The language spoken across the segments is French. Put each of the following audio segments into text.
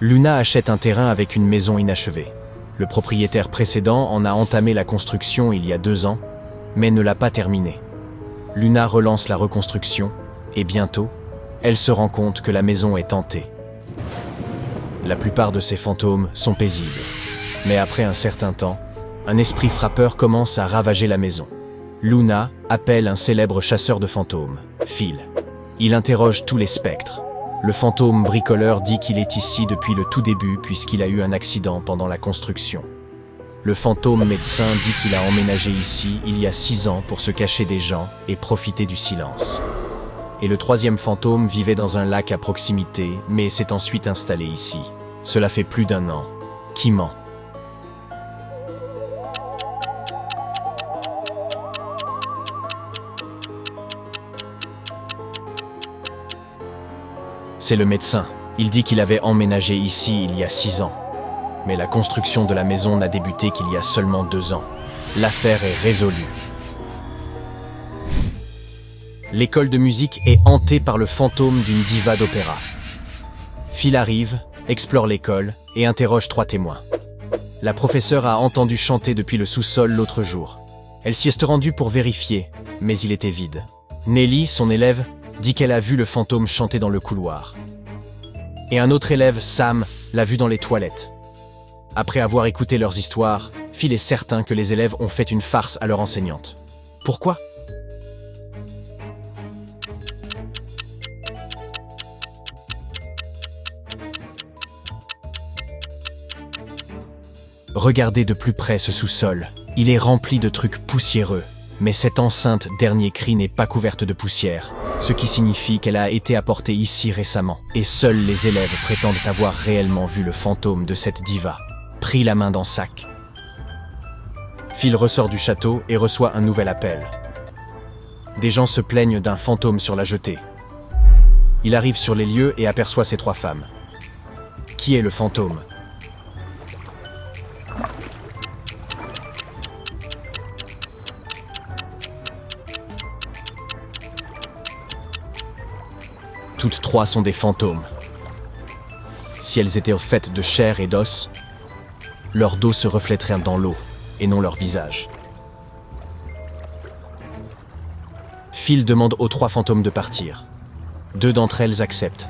Luna achète un terrain avec une maison inachevée. Le propriétaire précédent en a entamé la construction il y a 2 ans, mais ne l'a pas terminée. Luna relance la reconstruction, et bientôt, elle se rend compte que la maison est hantée. La plupart de ces fantômes sont paisibles, mais après un certain temps, un esprit frappeur commence à ravager la maison. Luna appelle un célèbre chasseur de fantômes, Phil. Il interroge tous les spectres. Le fantôme bricoleur dit qu'il est ici depuis le tout début puisqu'il a eu un accident pendant la construction. Le fantôme médecin dit qu'il a emménagé ici il y a 6 ans pour se cacher des gens et profiter du silence. Et le 3e fantôme vivait dans un lac à proximité, mais s'est ensuite installé ici. Cela fait plus d'1 an. Qui ment? C'est le médecin. Il dit qu'il avait emménagé ici il y a 6 ans. Mais la construction de la maison n'a débuté qu'il y a seulement 2 ans. L'affaire est résolue. L'école de musique est hantée par le fantôme d'une diva d'opéra. Phil arrive, explore l'école et interroge 3 témoins. La professeure a entendu chanter depuis le sous-sol l'autre jour. Elle s'y est rendue pour vérifier, mais il était vide. Nelly, son élève, dit qu'elle a vu le fantôme chanter dans le couloir. Et un autre élève, Sam, l'a vu dans les toilettes. Après avoir écouté leurs histoires, Phil est certain que les élèves ont fait une farce à leur enseignante. Pourquoi? Regardez de plus près ce sous-sol. Il est rempli de trucs poussiéreux. Mais cette enceinte dernier cri n'est pas couverte de poussière, ce qui signifie qu'elle a été apportée ici récemment. Et seuls les élèves prétendent avoir réellement vu le fantôme de cette diva, pris la main dans sac. Phil ressort du château et reçoit un nouvel appel. Des gens se plaignent d'un fantôme sur la jetée. Il arrive sur les lieux et aperçoit ces 3 femmes. Qui est le fantôme? Toutes 3 sont des fantômes. Si elles étaient faites de chair et d'os, leur dos se reflèterait dans l'eau, et non leur visage. Phil demande aux 3 fantômes de partir. 2 d'entre elles acceptent,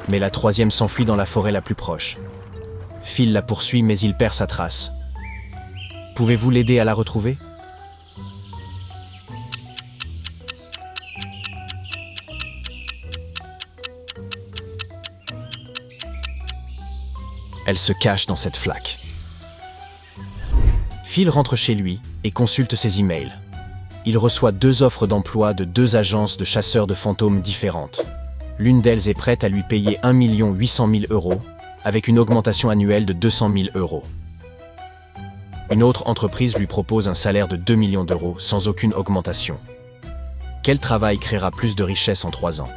mais la 3e s'enfuit dans la forêt la plus proche. Phil la poursuit, mais il perd sa trace. Pouvez-vous l'aider à la retrouver? Elle se cache dans cette flaque. Phil rentre chez lui et consulte ses emails. Il reçoit 2 offres d'emploi de 2 agences de chasseurs de fantômes différentes. L'une d'elles est prête à lui payer 1 800 000 € avec une augmentation annuelle de 200 000 €. Une autre entreprise lui propose un salaire de 2 millions d'euros sans aucune augmentation. Quel travail créera plus de richesse en 3 ans?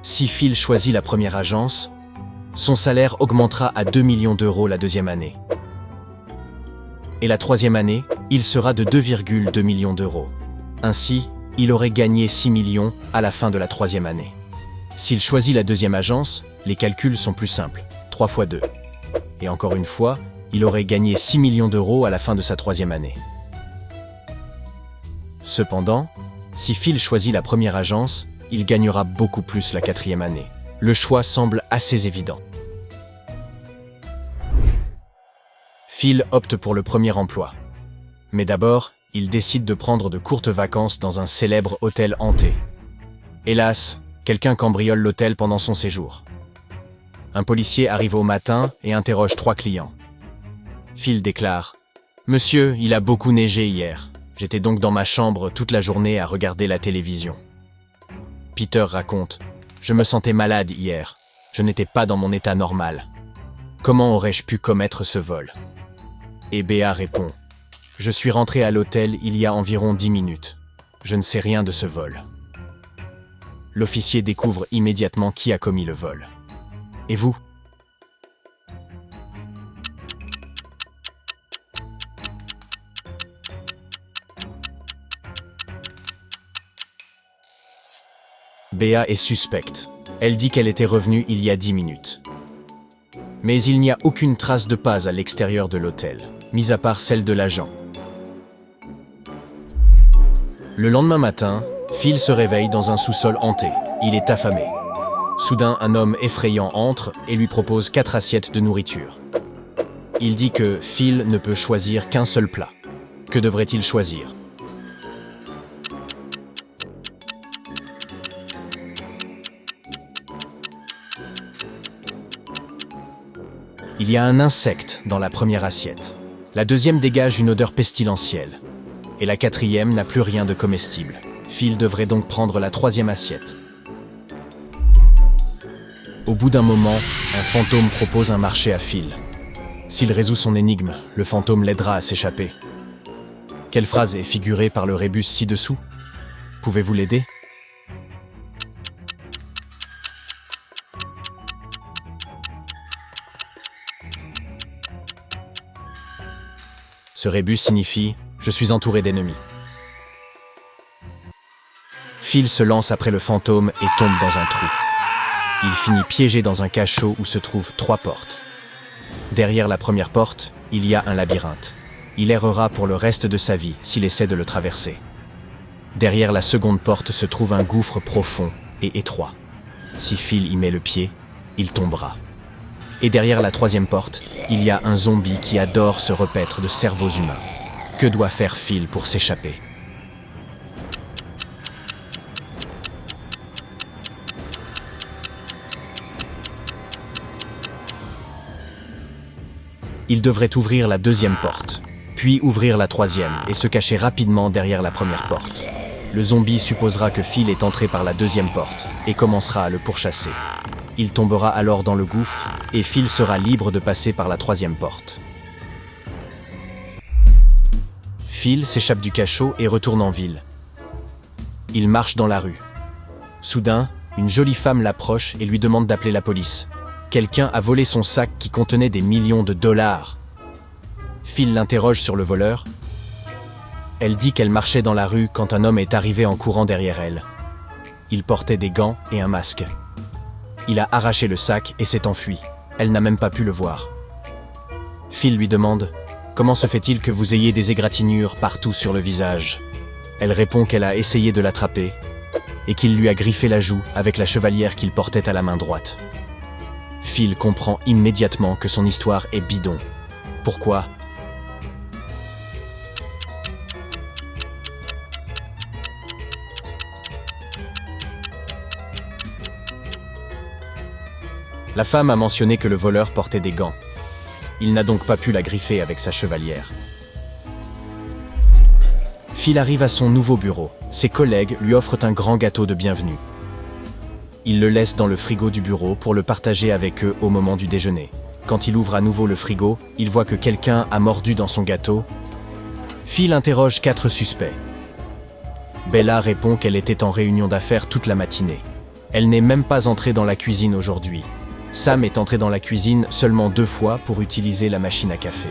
Si Phil choisit la première agence, son salaire augmentera à 2 millions d'euros la 2e année. Et la 3e année, il sera de 2,2 millions d'euros. Ainsi, il aurait gagné 6 millions à la fin de la 3e année. S'il choisit la 2e agence, les calculs sont plus simples, 3 fois 2. Et encore une fois, il aurait gagné 6 millions d'euros à la fin de sa 3e année. Cependant, si Phil choisit la première agence, il gagnera beaucoup plus la 4e année. Le choix semble assez évident. Phil opte pour le premier emploi. Mais d'abord, il décide de prendre de courtes vacances dans un célèbre hôtel hanté. Hélas, quelqu'un cambriole l'hôtel pendant son séjour. Un policier arrive au matin et interroge 3 clients. Phil déclare « Monsieur, il a beaucoup neigé hier. J'étais donc dans ma chambre toute la journée à regarder la télévision. » Peter raconte « Je me sentais malade hier. Je n'étais pas dans mon état normal. Comment aurais-je pu commettre ce vol ?» Et Béa répond « Je suis rentré à l'hôtel il y a environ 10 minutes. Je ne sais rien de ce vol. » L'officier découvre immédiatement qui a commis le vol. Et vous? Béa est suspecte. Elle dit qu'elle était revenue il y a 10 minutes. Mais il n'y a aucune trace de pas à l'extérieur de l'hôtel, mis à part celle de l'agent. Le lendemain matin, Phil se réveille dans un sous-sol hanté. Il est affamé. Soudain, un homme effrayant entre et lui propose 4 assiettes de nourriture. Il dit que Phil ne peut choisir qu'un seul plat. Que devrait-il choisir? Il y a un insecte dans la première assiette. La deuxième dégage une odeur pestilentielle. Et la quatrième n'a plus rien de comestible. Phil devrait donc prendre la troisième assiette. Au bout d'un moment, un fantôme propose un marché à Phil. S'il résout son énigme, le fantôme l'aidera à s'échapper. Quelle phrase est figurée par le rébus ci-dessous? Pouvez-vous l'aider? Ce rébus signifie « Je suis entouré d'ennemis ». Phil se lance après le fantôme et tombe dans un trou. Il finit piégé dans un cachot où se trouvent 3 portes. Derrière la première porte, il y a un labyrinthe. Il errera pour le reste de sa vie s'il essaie de le traverser. Derrière la seconde porte se trouve un gouffre profond et étroit. Si Phil y met le pied, il tombera. Et derrière la troisième porte, il y a un zombie qui adore se repaître de cerveaux humains. Que doit faire Phil pour s'échapper? Il devrait ouvrir la deuxième porte, puis ouvrir la troisième et se cacher rapidement derrière la première porte. Le zombie supposera que Phil est entré par la deuxième porte et commencera à le pourchasser. Il tombera alors dans le gouffre et Phil sera libre de passer par la troisième porte. Phil s'échappe du cachot et retourne en ville. Il marche dans la rue. Soudain, une jolie femme l'approche et lui demande d'appeler la police. Quelqu'un a volé son sac qui contenait des millions de dollars. Phil l'interroge sur le voleur. Elle dit qu'elle marchait dans la rue quand un homme est arrivé en courant derrière elle. Il portait des gants et un masque. Il a arraché le sac et s'est enfui. Elle n'a même pas pu le voir. Phil lui demande « Comment se fait-il que vous ayez des égratignures partout sur le visage ?» Elle répond qu'elle a essayé de l'attraper et qu'il lui a griffé la joue avec la chevalière qu'il portait à la main droite. Phil comprend immédiatement que son histoire est bidon. Pourquoi? La femme a mentionné que le voleur portait des gants. Il n'a donc pas pu la griffer avec sa chevalière. Phil arrive à son nouveau bureau. Ses collègues lui offrent un grand gâteau de bienvenue. Il le laisse dans le frigo du bureau pour le partager avec eux au moment du déjeuner. Quand il ouvre à nouveau le frigo, il voit que quelqu'un a mordu dans son gâteau. Phil interroge 4 suspects. Bella répond qu'elle était en réunion d'affaires toute la matinée. Elle n'est même pas entrée dans la cuisine aujourd'hui. Sam est entré dans la cuisine seulement 2 fois pour utiliser la machine à café.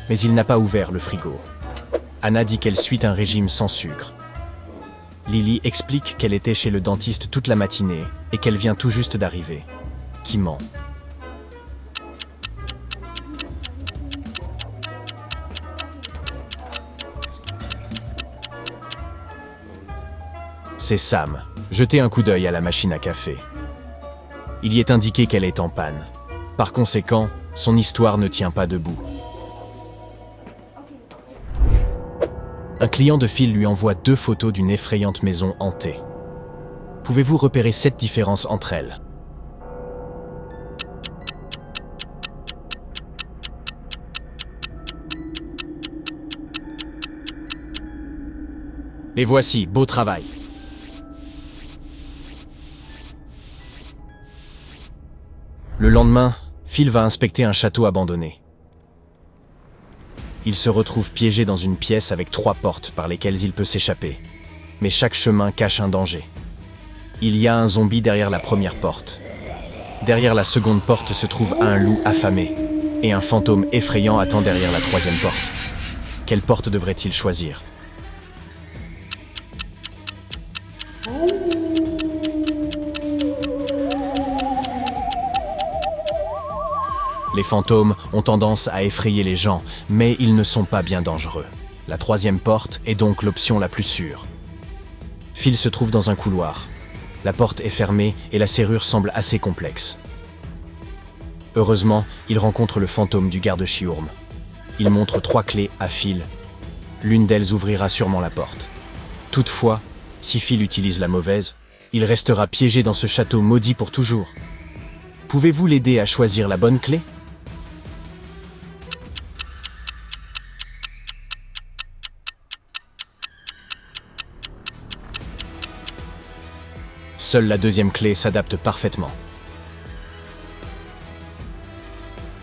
Mais il n'a pas ouvert le frigo. Anna dit qu'elle suit un régime sans sucre. Lily explique qu'elle était chez le dentiste toute la matinée et qu'elle vient tout juste d'arriver. Qui ment? C'est Sam. Jetez un coup d'œil à la machine à café. Il y est indiqué qu'elle est en panne. Par conséquent, son histoire ne tient pas debout. Un client de Phil lui envoie 2 photos d'une effrayante maison hantée. Pouvez-vous repérer 7 différences entre elles? Les voici, beau travail. Le lendemain, Phil va inspecter un château abandonné. Il se retrouve piégé dans une pièce avec 3 portes par lesquelles il peut s'échapper. Mais chaque chemin cache un danger. Il y a un zombie derrière la première porte. Derrière la seconde porte se trouve un loup affamé. Et un fantôme effrayant attend derrière la troisième porte. Quelle porte devrait-il choisir? Les fantômes ont tendance à effrayer les gens, mais ils ne sont pas bien dangereux. La troisième porte est donc l'option la plus sûre. Phil se trouve dans un couloir. La porte est fermée et la serrure semble assez complexe. Heureusement, il rencontre le fantôme du garde Chiourme. Il montre 3 clés à Phil. L'une d'elles ouvrira sûrement la porte. Toutefois, si Phil utilise la mauvaise, il restera piégé dans ce château maudit pour toujours. Pouvez-vous l'aider à choisir la bonne clé ? Seule la deuxième clé s'adapte parfaitement.